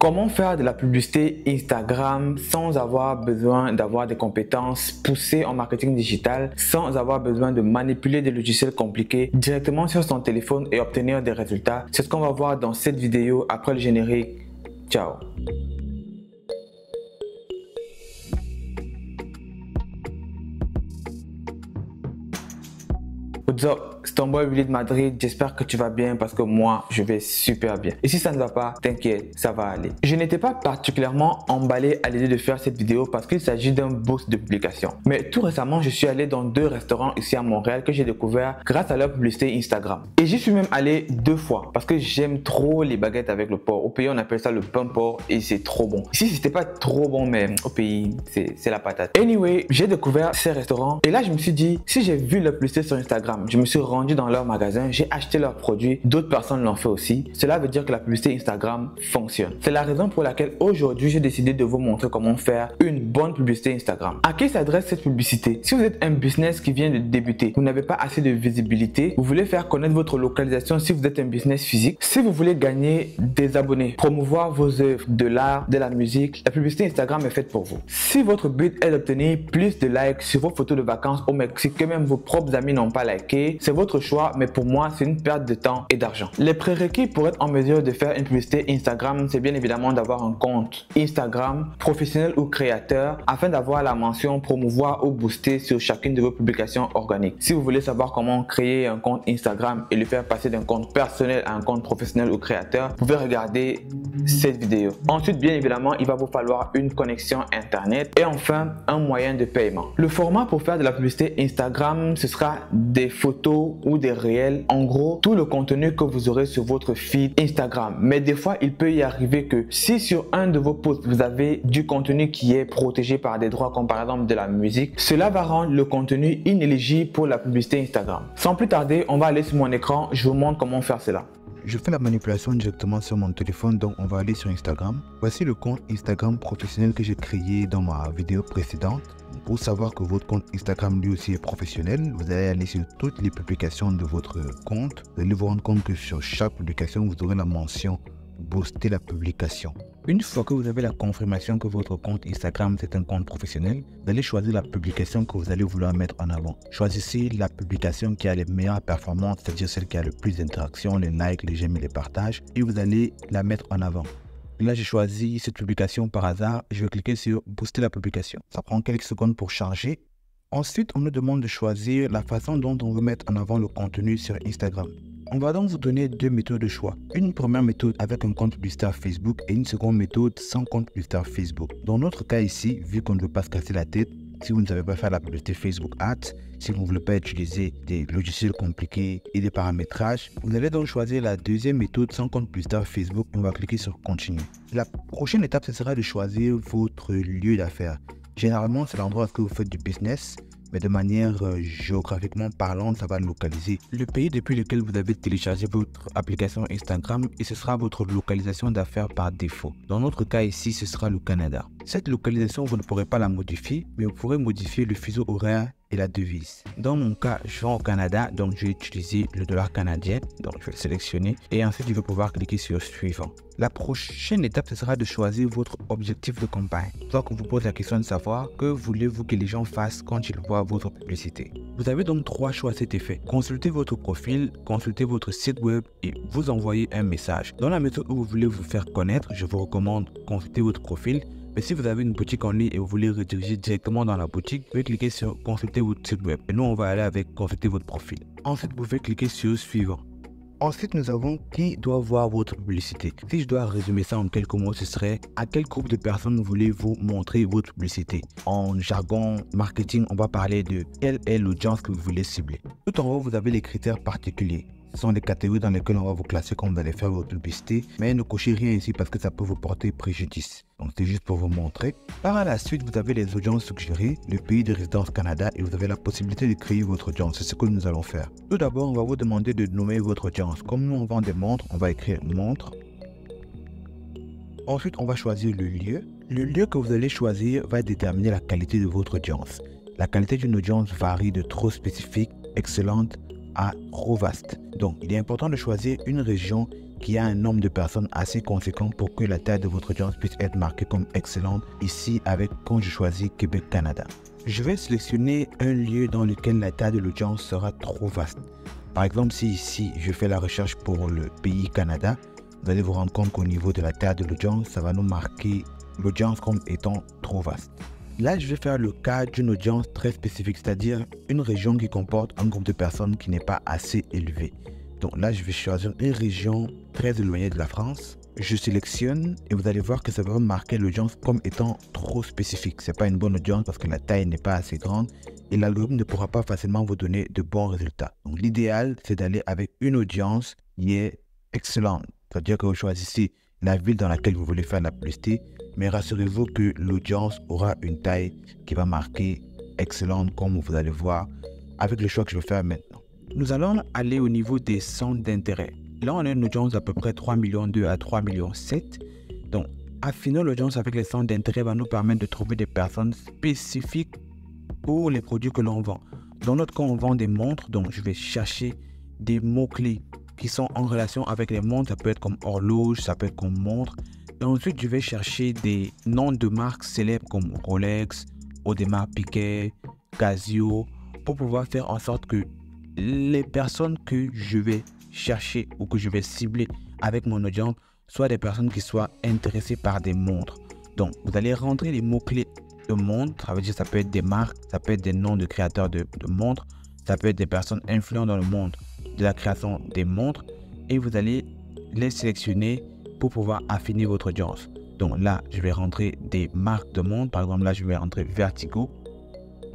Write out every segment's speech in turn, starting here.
Comment faire de la publicité Instagram sans avoir besoin d'avoir des compétences poussées en marketing digital, sans avoir besoin de manipuler des logiciels compliqués directement sur son téléphone et obtenir des résultats? C'est ce qu'on va voir dans cette vidéo après le générique. Ciao! What's up? C'est ton boy Willy de Madrid, j'espère que tu vas bien parce que moi je vais super bien. Et si ça ne va pas, t'inquiète, ça va aller. Je n'étais pas particulièrement emballé à l'idée de faire cette vidéo parce qu'il s'agit d'un boost de publication. Mais tout récemment, je suis allé dans 2 restaurants ici à Montréal que j'ai découvert grâce à leur publicité Instagram. Et j'y suis même allé 2 fois parce que j'aime trop les baguettes avec le porc. Au pays, on appelle ça le pain porc et c'est trop bon. Ici, c'était pas trop bon, mais au pays, c'est la patate. Anyway, j'ai découvert ces restaurants et là, je me suis dit, si j'ai vu la publicité sur Instagram, je me suis rendu dans leur magasin, j'ai acheté leurs produits, d'autres personnes l'ont fait aussi. Cela veut dire que la publicité Instagram fonctionne. C'est la raison pour laquelle aujourd'hui j'ai décidé de vous montrer comment faire une bonne publicité Instagram. À qui s'adresse cette publicité? Si vous êtes un business qui vient de débuter, vous n'avez pas assez de visibilité, vous voulez faire connaître votre localisation si vous êtes un business physique, si vous voulez gagner des abonnés, promouvoir vos œuvres, de l'art, de la musique, la publicité Instagram est faite pour vous. Si votre but est d'obtenir plus de likes sur vos photos de vacances au Mexique que même vos propres amis n'ont pas liké, c'est votre choix, mais pour moi, c'est une perte de temps et d'argent. Les prérequis pour être en mesure de faire une publicité Instagram, c'est bien évidemment d'avoir un compte Instagram professionnel ou créateur afin d'avoir la mention promouvoir ou booster sur chacune de vos publications organiques. Si vous voulez savoir comment créer un compte Instagram et le faire passer d'un compte personnel à un compte professionnel ou créateur, vous pouvez regarder cette vidéo. Ensuite, bien évidemment, il va vous falloir une connexion Internet et enfin, un moyen de paiement. Le format pour faire de la publicité Instagram, ce sera des photos ou des réels, en gros tout le contenu que vous aurez sur votre feed Instagram. Mais des fois il peut y arriver que si sur un de vos posts vous avez du contenu qui est protégé par des droits comme par exemple de la musique, cela va rendre le contenu inéligible pour la publicité Instagram. Sans plus tarder, on va aller sur mon écran, je vous montre comment faire cela. Je fais la manipulation directement sur mon téléphone, donc on va aller sur Instagram. Voici le compte Instagram professionnel que j'ai créé dans ma vidéo précédente. Pour savoir que votre compte Instagram lui aussi est professionnel, vous allez aller sur toutes les publications de votre compte. Vous allez vous rendre compte que sur chaque publication, vous aurez la mention booster la publication. Une fois que vous avez la confirmation que votre compte Instagram c'est un compte professionnel, vous allez choisir la publication que vous allez vouloir mettre en avant. Choisissez la publication qui a les meilleures performances, c'est-à-dire celle qui a le plus d'interactions, les likes, les j'aime et les partages, et vous allez la mettre en avant. Là, j'ai choisi cette publication par hasard. Je vais cliquer sur booster la publication. Ça prend quelques secondes pour charger. Ensuite, on nous demande de choisir la façon dont on veut mettre en avant le contenu sur Instagram. On va donc vous donner 2 méthodes de choix. Une première méthode avec un compte publicitaire Facebook et une seconde méthode sans compte publicitaire Facebook. Dans notre cas ici, vu qu'on ne veut pas se casser la tête, si vous ne savez pas faire la publicité Facebook Ads, si vous ne voulez pas utiliser des logiciels compliqués et des paramétrages, vous allez donc choisir la deuxième méthode sans compte publicitaire Facebook et on va cliquer sur Continue. La prochaine étape, ce sera de choisir votre lieu d'affaires. Généralement, c'est l'endroit où vous faites du business, mais de manière géographiquement parlant, ça va localiser le pays depuis lequel vous avez téléchargé votre application Instagram et ce sera votre localisation d'affaires par défaut. Dans notre cas ici, ce sera le Canada. Cette localisation, vous ne pourrez pas la modifier, mais vous pourrez modifier le fuseau horaire et la devise. Dans mon cas, je suis au Canada, donc je vais utiliser le dollar canadien. Donc je vais le sélectionner et ensuite je vais pouvoir cliquer sur suivant. La prochaine étape, ce sera de choisir votre objectif de campagne. Donc on vous pose la question de savoir que voulez-vous que les gens fassent quand ils voient votre publicité. Vous avez donc 3 choix à cet effet. Consultez votre profil, consultez votre site web et vous envoyez un message. Dans la méthode où vous voulez vous faire connaître, je vous recommande consulter votre profil. Mais si vous avez une boutique en ligne et vous voulez rediriger directement dans la boutique, vous pouvez cliquer sur consulter votre site web. Et nous, on va aller avec consulter votre profil. Ensuite, vous pouvez cliquer sur suivant. Ensuite, nous avons qui doit voir votre publicité. Si je dois résumer ça en quelques mots, ce serait à quel groupe de personnes voulez-vous montrer votre publicité. En jargon marketing, on va parler de quelle est l'audience que vous voulez cibler. Tout en haut, vous avez les critères particuliers. Ce sont les catégories dans lesquelles on va vous classer quand vous allez faire votre publicité. Mais ne cochez rien ici parce que ça peut vous porter préjudice. Donc c'est juste pour vous montrer. Par la suite, vous avez les audiences suggérées, le pays de résidence Canada et vous avez la possibilité de créer votre audience. C'est ce que nous allons faire. Tout d'abord, on va vous demander de nommer votre audience. Comme nous on vend des montres, on va écrire montre. Ensuite, on va choisir le lieu. Le lieu que vous allez choisir va déterminer la qualité de votre audience. La qualité d'une audience varie de trop spécifique, excellente, à trop vaste. Donc, il est important de choisir une région qu'il y a un nombre de personnes assez conséquent pour que la taille de votre audience puisse être marquée comme excellente ici avec quand je choisis Québec, Canada. Je vais sélectionner un lieu dans lequel la taille de l'audience sera trop vaste. Par exemple, si ici je fais la recherche pour le pays Canada, vous allez vous rendre compte qu'au niveau de la taille de l'audience, ça va nous marquer l'audience comme étant trop vaste. Là, je vais faire le cas d'une audience très spécifique, c'est-à-dire une région qui comporte un groupe de personnes qui n'est pas assez élevé. Donc là, je vais choisir une région très éloignée de la France. Je sélectionne et vous allez voir que ça va marquer l'audience comme étant trop spécifique. Ce n'est pas une bonne audience parce que la taille n'est pas assez grande et l'algorithme ne pourra pas facilement vous donner de bons résultats. Donc l'idéal, c'est d'aller avec une audience qui est excellente. C'est-à-dire que vous choisissez la ville dans laquelle vous voulez faire la publicité, mais rassurez-vous que l'audience aura une taille qui va marquer excellente comme vous allez voir avec le choix que je vais faire maintenant. Nous allons aller au niveau des centres d'intérêt. Là, on a une audience d'à peu près 3,2 millions à 3,7 millions. Donc, affiner l'audience avec les centres d'intérêt va nous permettre de trouver des personnes spécifiques pour les produits que l'on vend. Dans notre cas, on vend des montres, donc je vais chercher des mots-clés qui sont en relation avec les montres. Ça peut être comme horloge, ça peut être comme montre. Et ensuite, je vais chercher des noms de marques célèbres comme Rolex, Audemars Piguet, Casio, pour pouvoir faire en sorte que les personnes que je vais chercher ou que je vais cibler avec mon audience soient des personnes qui soient intéressées par des montres. Donc, vous allez rentrer les mots-clés de montres. Ça veut dire ça peut être des marques, ça peut être des noms de créateurs de montres, ça peut être des personnes influentes dans le monde de la création des montres et vous allez les sélectionner pour pouvoir affiner votre audience. Donc là, je vais rentrer des marques de montres. Par exemple, là, je vais rentrer Vertigo.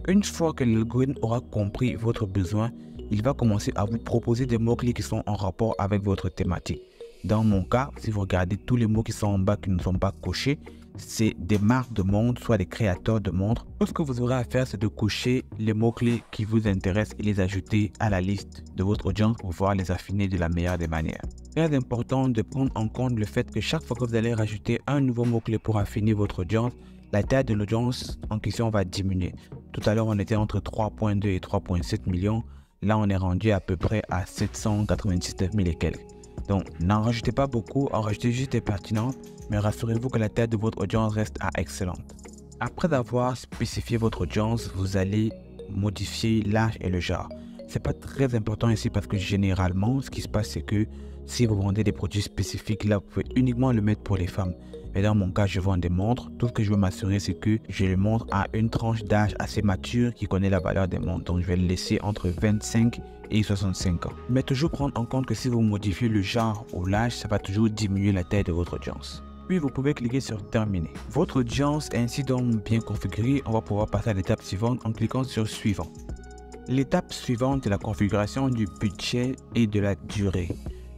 Une fois que l'algorithme aura compris votre besoin, il va commencer à vous proposer des mots-clés qui sont en rapport avec votre thématique. Dans mon cas, si vous regardez tous les mots qui sont en bas qui ne sont pas cochés, c'est des marques de montres, soit des créateurs de montres. Tout ce que vous aurez à faire, c'est de cocher les mots-clés qui vous intéressent et les ajouter à la liste de votre audience pour pouvoir les affiner de la meilleure des manières. Très important de prendre en compte le fait que chaque fois que vous allez rajouter un nouveau mot-clé pour affiner votre audience, la taille de l'audience en question va diminuer. Tout à l'heure, on était entre 3,2 et 3,7 millions. Là, on est rendu à peu près à 799 000 et quelques. Donc, n'en rajoutez pas beaucoup, en rajoutez juste des pertinentes, mais rassurez-vous que la taille de votre audience reste à excellente. Après avoir spécifié votre audience, vous allez modifier l'âge et le genre. C'est pas très important ici parce que généralement, ce qui se passe, c'est que si vous vendez des produits spécifiques, là, vous pouvez uniquement le mettre pour les femmes. Mais dans mon cas, je vends des montres. Tout ce que je veux m'assurer, c'est que je les montre à une tranche d'âge assez mature qui connaît la valeur des montres. Donc, je vais le laisser entre 25 et 65 ans. Mais toujours prendre en compte que si vous modifiez le genre ou l'âge, ça va toujours diminuer la taille de votre audience. Puis, vous pouvez cliquer sur Terminer. Votre audience est ainsi donc bien configurée. On va pouvoir passer à l'étape suivante en cliquant sur Suivant. L'étape suivante est la configuration du budget et de la durée.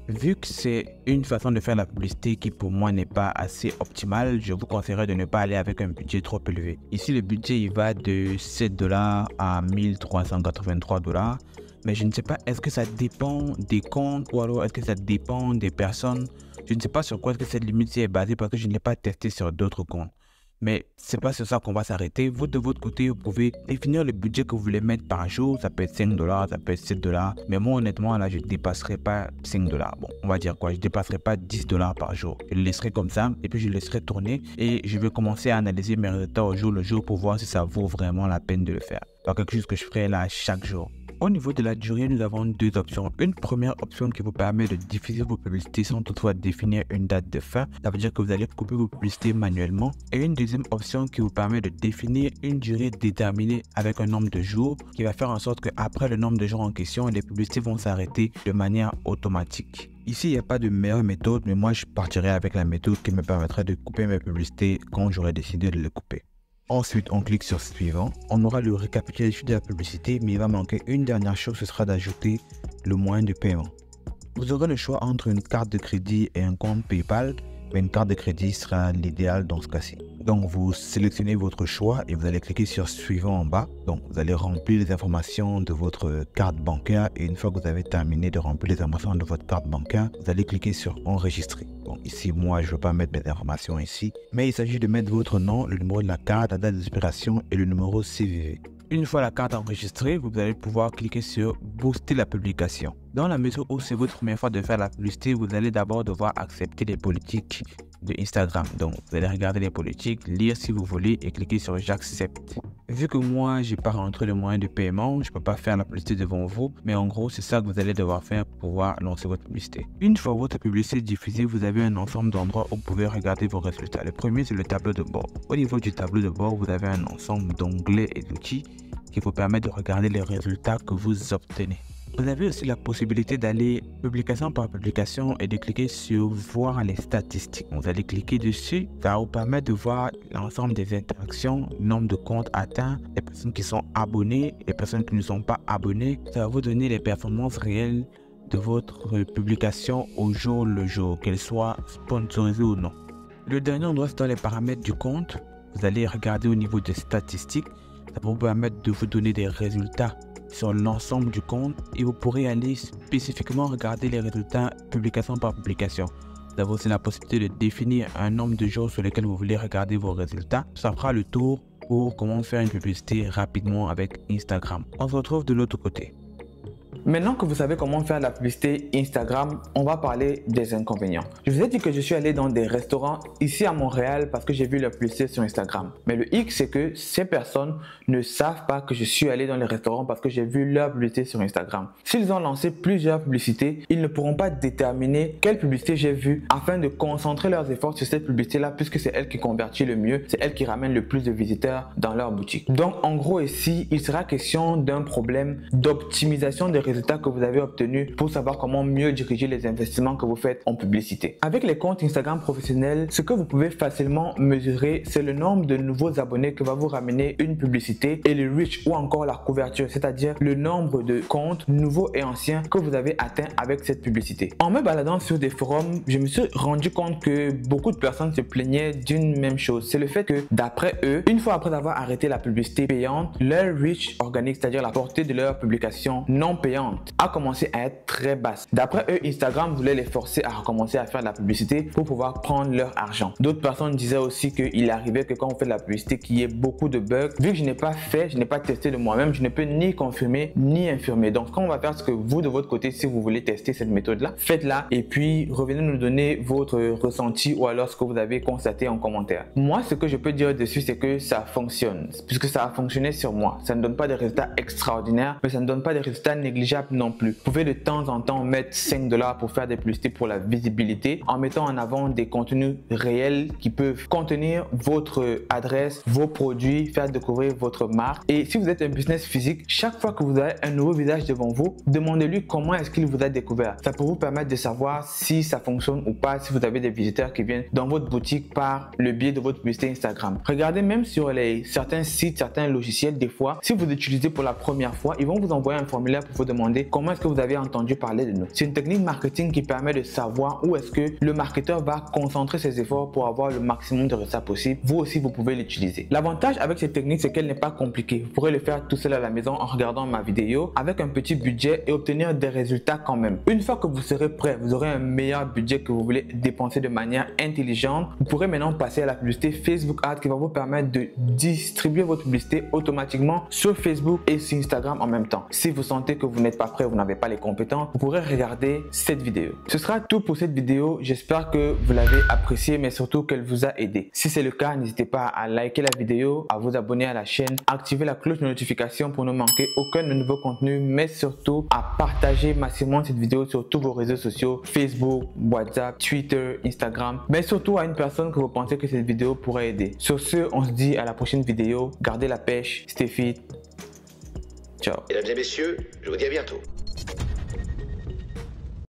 Vu que c'est une façon de faire la publicité qui pour moi n'est pas assez optimale, je vous conseillerais de ne pas aller avec un budget trop élevé. Ici, le budget il va de 7 $ à 1383 $. Mais je ne sais pas, est-ce que ça dépend des comptes ou alors est-ce que ça dépend des personnes? Je ne sais pas sur quoi est-ce que cette limite est basée parce que je ne l'ai pas testé sur d'autres comptes. Mais c'est pas sur ça qu'on va s'arrêter. Vous, de votre côté, vous pouvez définir le budget que vous voulez mettre par jour. Ça peut être 5 $, ça peut être 7 $. Mais moi, honnêtement, là, je ne dépasserai pas 5 $. Bon, on va dire quoi? Je ne dépasserai pas 10 $ par jour. Je le laisserai comme ça et puis je le laisserai tourner. Et je vais commencer à analyser mes résultats au jour le jour pour voir si ça vaut vraiment la peine de le faire. Alors, quelque chose que je ferai là chaque jour. Au niveau de la durée, nous avons deux options. Une première option qui vous permet de diffuser vos publicités sans toutefois définir une date de fin. Ça veut dire que vous allez couper vos publicités manuellement. Et une deuxième option qui vous permet de définir une durée déterminée avec un nombre de jours qui va faire en sorte qu'après le nombre de jours en question, les publicités vont s'arrêter de manière automatique. Ici, il n'y a pas de meilleure méthode, mais moi, je partirai avec la méthode qui me permettrait de couper mes publicités quand j'aurai décidé de les couper. Ensuite, on clique sur Suivant. On aura le récapitulatif de la publicité, mais il va manquer une dernière chose, ce sera d'ajouter le moyen de paiement. Vous aurez le choix entre une carte de crédit et un compte PayPal, mais une carte de crédit sera l'idéal dans ce cas-ci. Donc, vous sélectionnez votre choix et vous allez cliquer sur Suivant en bas. Donc, vous allez remplir les informations de votre carte bancaire et une fois que vous avez terminé de remplir les informations de votre carte bancaire, vous allez cliquer sur Enregistrer. Bon, ici, moi, je ne veux pas mettre mes informations ici, mais il s'agit de mettre votre nom, le numéro de la carte, la date d'expiration et le numéro CVV. Une fois la carte enregistrée, vous allez pouvoir cliquer sur booster la publication. Dans la mesure où c'est votre première fois de faire la publicité, vous allez d'abord devoir accepter les politiques de Instagram. Donc, vous allez regarder les politiques, lire si vous voulez et cliquer sur j'accepte. Vu que moi, j'ai pas rentré le moyen de paiement, je peux pas faire la publicité devant vous, mais en gros, c'est ça que vous allez devoir faire pour pouvoir lancer votre publicité. Une fois votre publicité est diffusée, vous avez un ensemble d'endroits où vous pouvez regarder vos résultats. Le premier, c'est le tableau de bord. Au niveau du tableau de bord, vous avez un ensemble d'onglets et d'outils qui vous permettent de regarder les résultats que vous obtenez. Vous avez aussi la possibilité d'aller publication par publication et de cliquer sur voir les statistiques. Vous allez cliquer dessus, ça va vous permettre de voir l'ensemble des interactions, le nombre de comptes atteints, les personnes qui sont abonnées, les personnes qui ne sont pas abonnées. Ça va vous donner les performances réelles de votre publication au jour le jour, qu'elle soit sponsorisée ou non. Le dernier endroit, c'est dans les paramètres du compte. Vous allez regarder au niveau des statistiques. Ça va vous permettre de vous donner des résultats sur l'ensemble du compte et vous pourrez aller spécifiquement regarder les résultats publication par publication. Vous avez aussi la possibilité de définir un nombre de jours sur lesquels vous voulez regarder vos résultats. Ça fera le tour pour comment faire une publicité rapidement avec Instagram. On se retrouve de l'autre côté. Maintenant que vous savez comment faire la publicité Instagram, on va parler des inconvénients. Je vous ai dit que je suis allé dans des restaurants ici à Montréal parce que j'ai vu la publicité sur Instagram. Mais le hic, c'est que ces personnes ne savent pas que je suis allé dans les restaurants parce que j'ai vu leur publicité sur Instagram. S'ils ont lancé plusieurs publicités, ils ne pourront pas déterminer quelle publicité j'ai vue afin de concentrer leurs efforts sur cette publicité-là puisque c'est elle qui convertit le mieux, c'est elle qui ramène le plus de visiteurs dans leur boutique. Donc en gros ici, il sera question d'un problème d'optimisation des résultats que vous avez obtenus pour savoir comment mieux diriger les investissements que vous faites en publicité. Avec les comptes Instagram professionnels, ce que vous pouvez facilement mesurer, c'est le nombre de nouveaux abonnés que va vous ramener une publicité et le reach ou encore la couverture, c'est-à-dire le nombre de comptes nouveaux et anciens que vous avez atteints avec cette publicité. En me baladant sur des forums, je me suis rendu compte que beaucoup de personnes se plaignaient d'une même chose. C'est le fait que d'après eux, une fois après avoir arrêté la publicité payante, leur reach organique, c'est-à-dire la portée de leur publication non payante, a commencé à être très basse. D'après eux, Instagram voulait les forcer à recommencer à faire de la publicité pour pouvoir prendre leur argent. D'autres personnes disaient aussi qu'il arrivait que quand on fait de la publicité, qu'il y ait beaucoup de bugs. Vu que je n'ai pas fait, je n'ai pas testé de moi-même, je ne peux ni confirmer ni infirmer. Donc, quand on va faire ce que vous de votre côté, si vous voulez tester cette méthode-là, faites-la et puis revenez nous donner votre ressenti ou alors ce que vous avez constaté en commentaire. Moi, ce que je peux dire dessus, c'est que ça fonctionne, puisque ça a fonctionné sur moi. Ça ne donne pas des résultats extraordinaires, mais ça ne donne pas des résultats négligeables non plus. Vous pouvez de temps en temps mettre 5 $ pour faire des publicités pour la visibilité en mettant en avant des contenus réels qui peuvent contenir votre adresse, vos produits, faire découvrir votre marque. Et si vous êtes un business physique, chaque fois que vous avez un nouveau visage devant vous, demandez-lui comment est-ce qu'il vous a découvert. Ça peut vous permettre de savoir si ça fonctionne ou pas, si vous avez des visiteurs qui viennent dans votre boutique par le biais de votre publicité Instagram. Regardez même sur certains sites, certains logiciels, des fois, si vous utilisez pour la première fois, ils vont vous envoyer un formulaire pour vous demander comment est-ce que vous avez entendu parler de nous. C'est une technique marketing qui permet de savoir où est-ce que le marketeur va concentrer ses efforts pour avoir le maximum de résultats possible. Vous aussi, vous pouvez l'utiliser. L'avantage avec cette technique, c'est qu'elle n'est pas compliquée. Vous pourrez le faire tout seul à la maison en regardant ma vidéo avec un petit budget et obtenir des résultats quand même. Une fois que vous serez prêt, vous aurez un meilleur budget que vous voulez dépenser de manière intelligente. Vous pourrez maintenant passer à la publicité Facebook Ads qui va vous permettre de distribuer votre publicité automatiquement sur Facebook et sur Instagram en même temps. Si vous sentez que vous n'êtes pas prêt, vous n'avez pas les compétences, vous pourrez regarder cette vidéo. Ce sera tout pour cette vidéo. J'espère que vous l'avez appréciée, mais surtout qu'elle vous a aidé. Si c'est le cas, n'hésitez pas à liker la vidéo, à vous abonner à la chaîne, activer la cloche de notification pour ne manquer aucun de nouveaux contenus, mais surtout à partager massivement cette vidéo sur tous vos réseaux sociaux, Facebook, WhatsApp, Twitter, Instagram, mais surtout à une personne que vous pensez que cette vidéo pourrait aider. Sur ce, on se dit à la prochaine vidéo. Gardez la pêche, stay fit. Ciao. Mesdames et messieurs, je vous dis à bientôt.